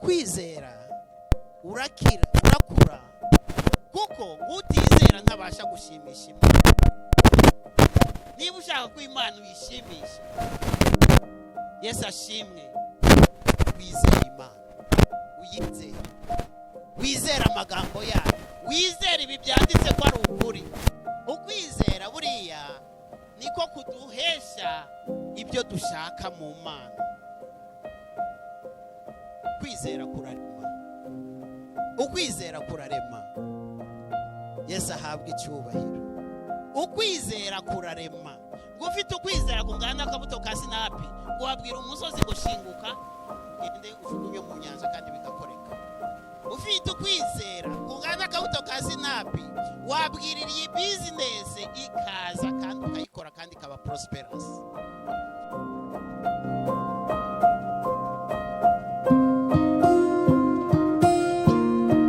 ukwizera urakura kuko utizera ntabasha gushimisha Imana. Niba ushaka ko Imana uyishimisha, Yesu ashimwe, wizera Imana, uyizere, wizera amagambo yayo, wizera ibi byanditse ko ari ukuri. Ukwizera buriya niko kuduhesha ibyo dushaka mu Mana. Kwizera kurarema, ukwizera kurarema. Yesu ahabwa icyubahiro. Ukwizera kurarema. Ufite ukwizera kungana akabuto ka sinapi, wabwira umusozi ngo shinguka ugende ujugunye mu nyanja kandi bikakoreka. Ufite ukwizera kungana akabuto ka sinapi, wabwirira iyi business ikaza kandi ukayikora kandi ikaba prosperous.